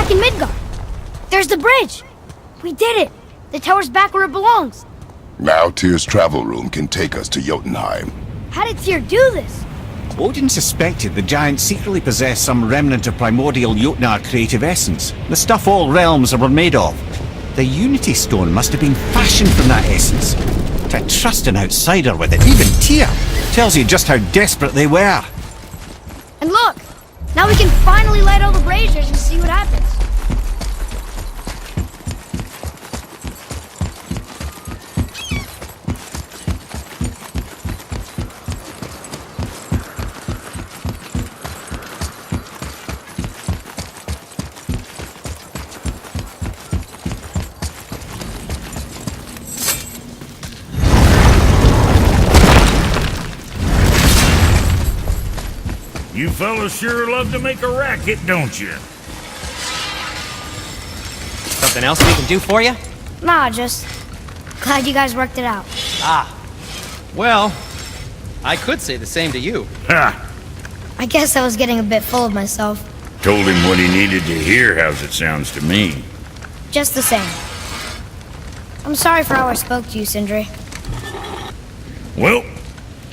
back in Midgard. There's the bridge. We did it. The tower's back where it belongs. Now Tyr's travel room can take us to Jotunheim. How did Tyr do this? Odin suspected the giant secretly possessed some remnant of primordial Jotnar creative essence, the stuff all realms were made of. The Unity Stone must have been fashioned from that essence. To trust an outsider with it, even Tyr, tells you just how desperate they were. And look! Now we can finally light all the braziers and see what happens. You fellas sure love to make a racket, don't you? Something else we can do for you? Nah, just glad you guys worked it out. Ah. Well, I could say the same to you. Ha! I guess I was getting a bit full of myself. Told him what he needed to hear, how's it sounds to me. Just the same. I'm sorry for how I spoke to you, Sindri. Well,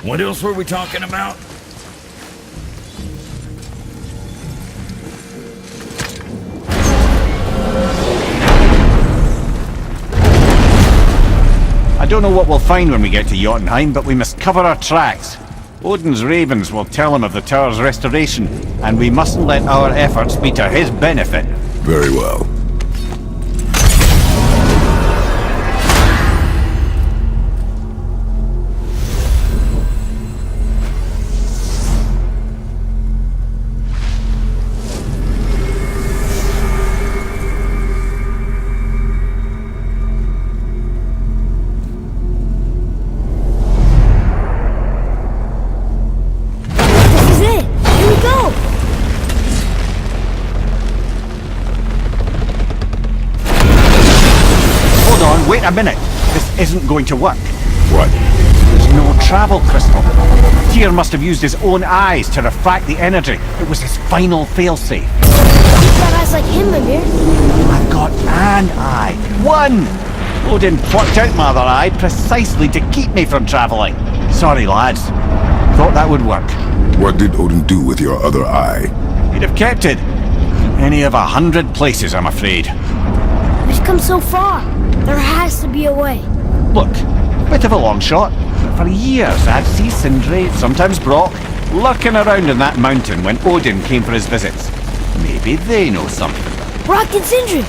what else were we talking about? I don't know what we'll find when we get to Jotunheim, but we must cover our tracks. Odin's ravens will tell him of the tower's restoration, and we mustn't let our efforts be to his benefit. Very well. Wait a minute! This isn't going to work. What? There's no travel crystal. Tyr must have used his own eyes to refract the energy. It was his final failsafe. You've got eyes like him, Mimir. I've got an eye. One! Odin plucked out my other eye precisely to keep me from travelling. Sorry, lads. Thought that would work. What did Odin do with your other eye? He'd have kept it. Any of 100 places, I'm afraid. We've come so far. There has to be a way. Look, bit of a long shot, but for years I'd see Sindri, sometimes Brock, lurking around in that mountain when Odin came for his visits. Maybe they know something. Brock and Sindri!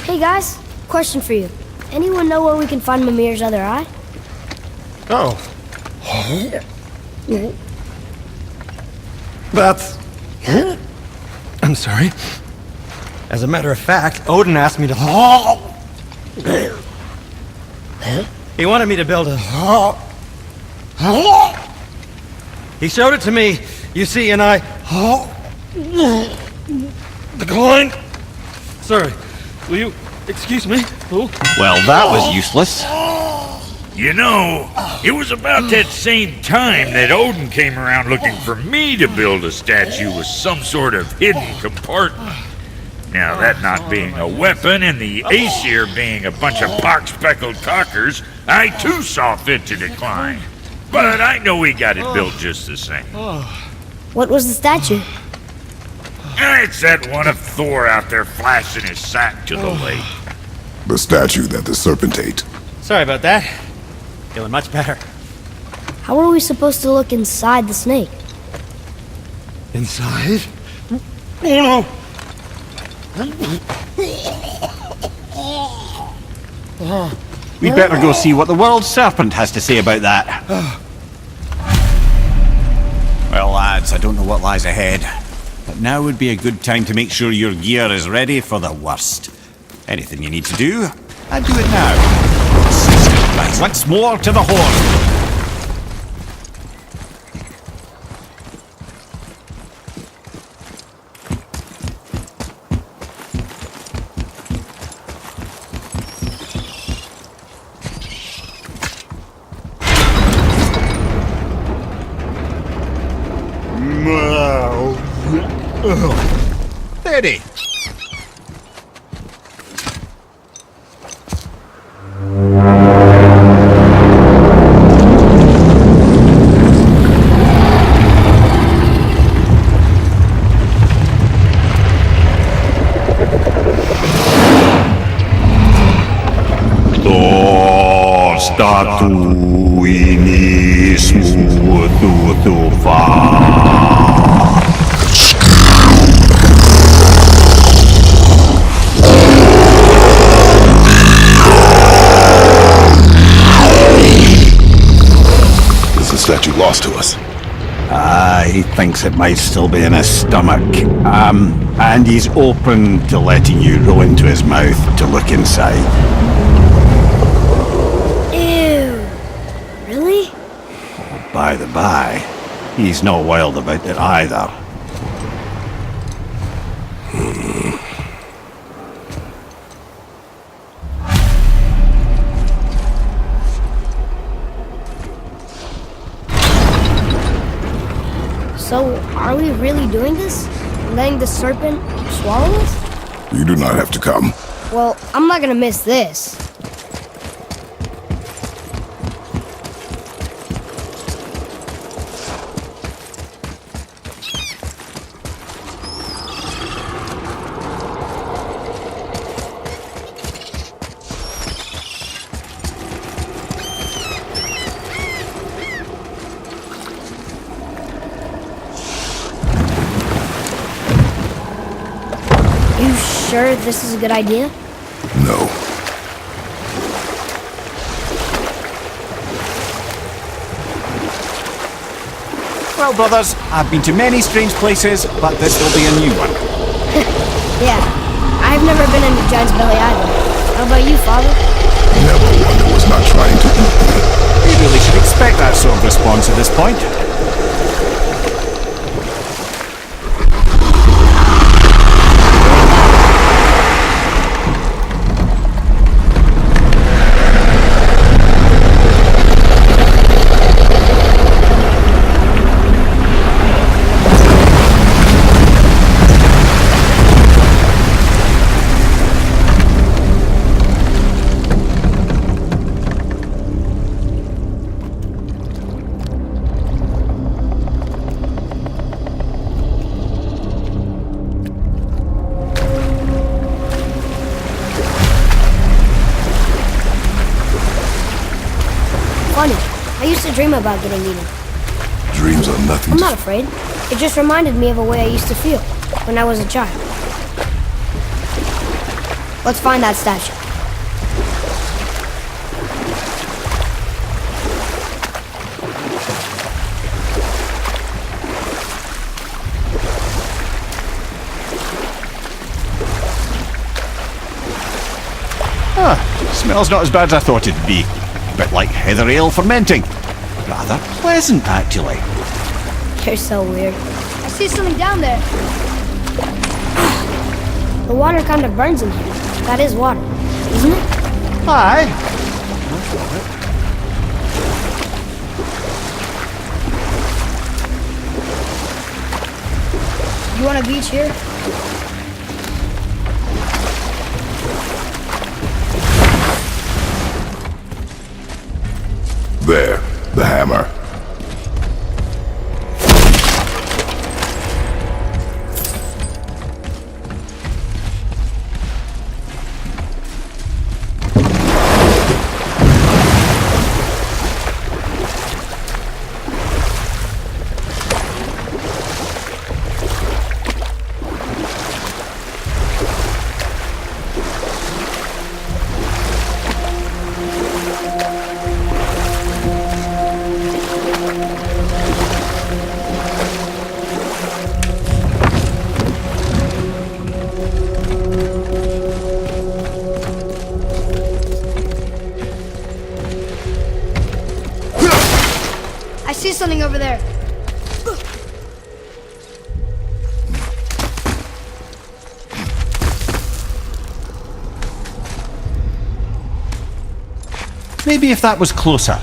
Hey guys, question for you. Anyone know where we can find Mimir's other eye? Oh. That's... I'm sorry. As a matter of fact, Odin asked me to... He wanted me to build a... He showed it to me, you see, and I... Declined. Sorry. Will you excuse me? Oh. Well, that was useless. You know, it was about that same time that Odin came around looking for me to build a statue with some sort of hidden compartment. Now, that not being a weapon and the Aesir being a bunch of pock-speckled cockers, I too saw fit to decline. But I know he got it built just the same. What was the statue? It's that one of Thor out there flashing his sack to the lake. The statue that the serpent ate. Sorry about that. Feeling much better. How are we supposed to look inside the snake? Inside? Oh no! We'd better go see what the world serpent has to say about that. Well, lads, I don't know what lies ahead. But now would be a good time to make sure your gear is ready for the worst. Anything you need to do, I'd do it now. Right, once more to the horn. Steady. Is the statue lost to us? He thinks it might still be in his stomach. And he's open to letting you roll into his mouth to look inside. Ew. Really? By the by, he's not wild about it either. So, are we really doing this? Letting the serpent swallow us? You do not have to come. Well, I'm not gonna miss this. You sure this is a good idea? No. Well, brothers, I've been to many strange places, but this will be a new one. Yeah. I've never been in the giant's belly either. How about you, Father? Never one who was not trying to eat me. You really should expect that sort of response at this point. Funny. I used to dream about getting eaten. Dreams are nothing I'm to... not afraid. It just reminded me of a way I used to feel when I was a child. Let's find that statue. Smells not as bad as I thought it'd be. A bit like heather ale fermenting. Rather pleasant, actually. You're so weird. I see something down there. The water kind of burns in here. That is water, isn't it? Aye. You want a beach here? There, the hammer. I see something over there. Maybe if that was closer.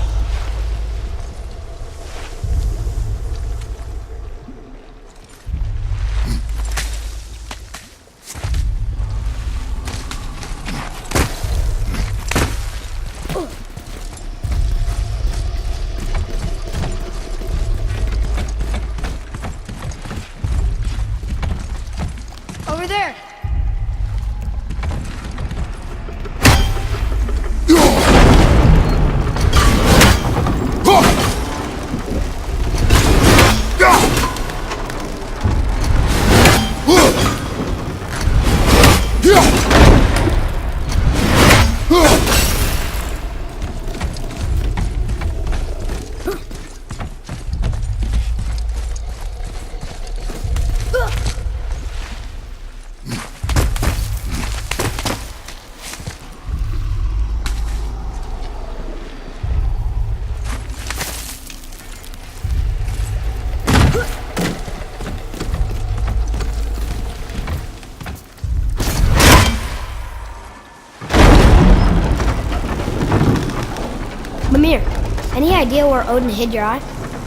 Any idea where Odin hid your eye?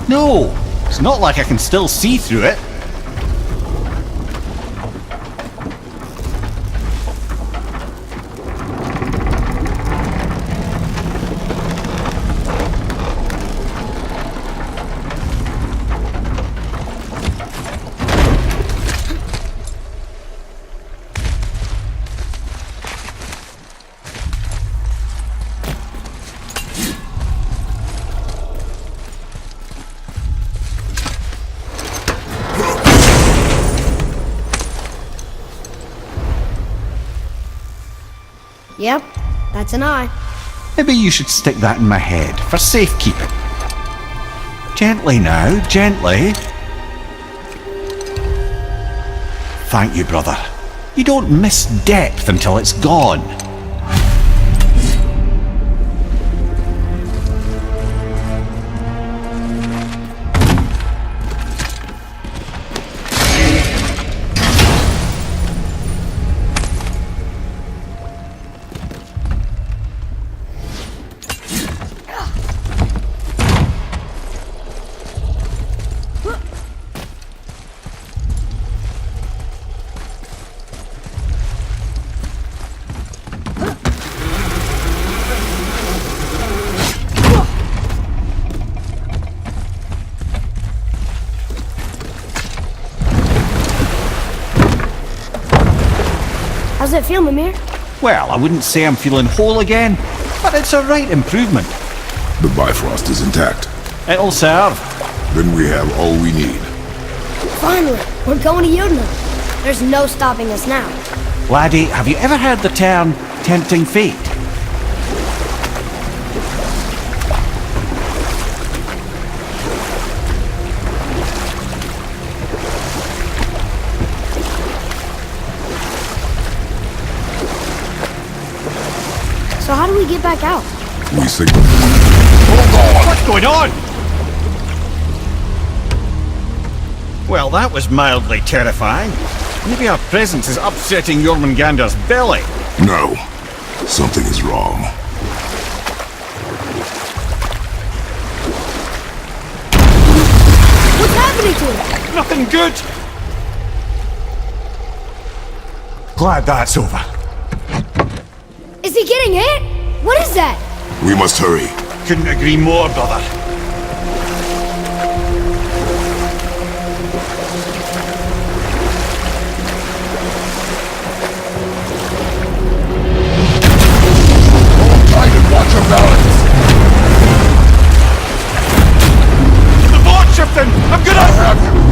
No, it's not like I can still see through it. Yep, that's an eye. Maybe you should stick that in my head for safekeeping. Gently now, gently. Thank you, brother. You don't miss depth until it's gone. How's it feel, Mimir? Well, I wouldn't say I'm feeling whole again, but it's a right improvement. The Bifrost is intact. It'll serve. Then we have all we need. Finally, we're going to Jotunheim. There's no stopping us now. Laddie, have you ever heard the term tempting fate? So how do we get back out? We signal. Hold on! What's going on? Well, that was mildly terrifying. Maybe our presence is upsetting Jormungandr's belly. No. Something is wrong. What's happening to him? Nothing good. Glad that's over. Is he getting hit? What is that? We must hurry. Couldn't agree more, brother. Hold tight and watch your balance. The boat's shifting! I'm gonna... I have you.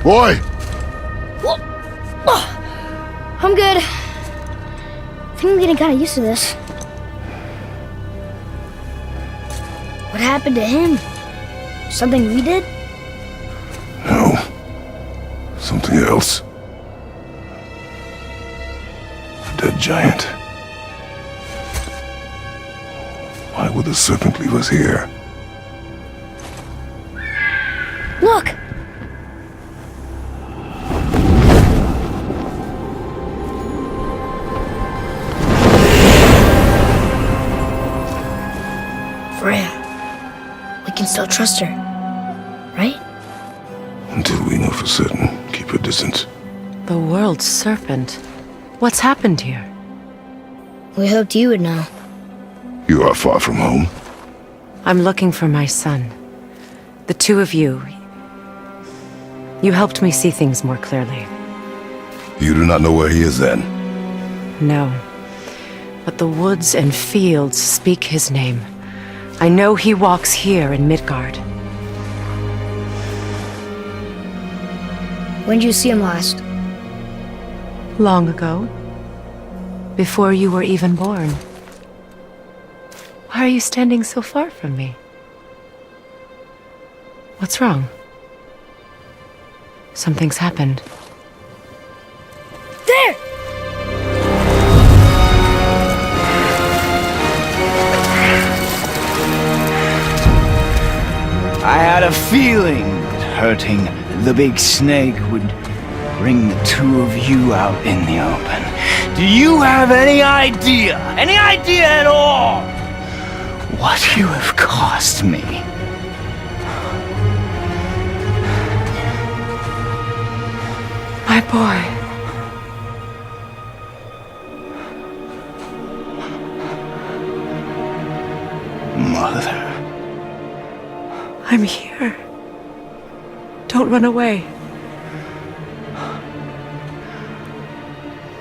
Boy! I'm good. I think I'm getting kind of used to this. What happened to him? Something we did? No. Something else. A dead giant. Why would the serpent leave us here? Look! Freya. We can still trust her, right? Until we know for certain, keep her distance. The world's serpent. What's happened here? We hoped you would know. You are far from home. I'm looking for my son. The two of you. You helped me see things more clearly. You do not know where he is then? No. But the woods and fields speak his name. I know he walks here in Midgard. When did you see him last? Long ago. Before you were even born. Why are you standing so far from me? What's wrong? Something's happened. There! I had a feeling that hurting the big snake would bring the two of you out in the open. Do you have any idea at all, what you have cost me? My boy. Mother. I'm here. Don't run away.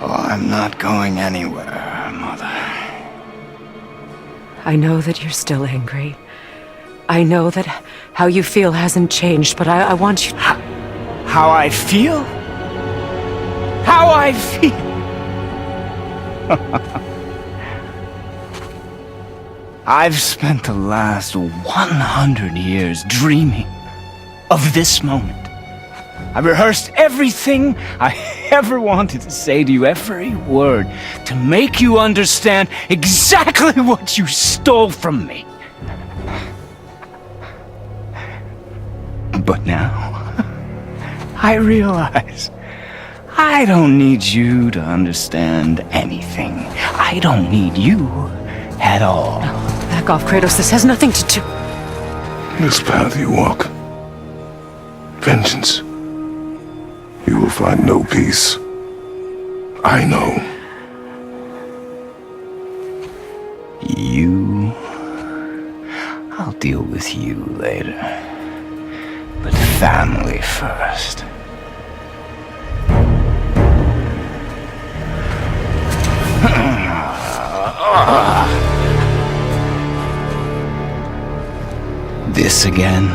Oh, I'm not going anywhere, Mother. I know that you're still angry. I know that how you feel hasn't changed, but I want you... How I feel? How I feel? I've spent the last 100 years dreaming of this moment. I rehearsed everything I ever wanted to say to you, every word, to make you understand exactly what you stole from me. But now, I realize I don't need you to understand anything. I don't need you at all. No, back off, Kratos. This has nothing to do... This path you walk, vengeance, you will find no peace. I know. You... I'll deal with you later. But family first. This again?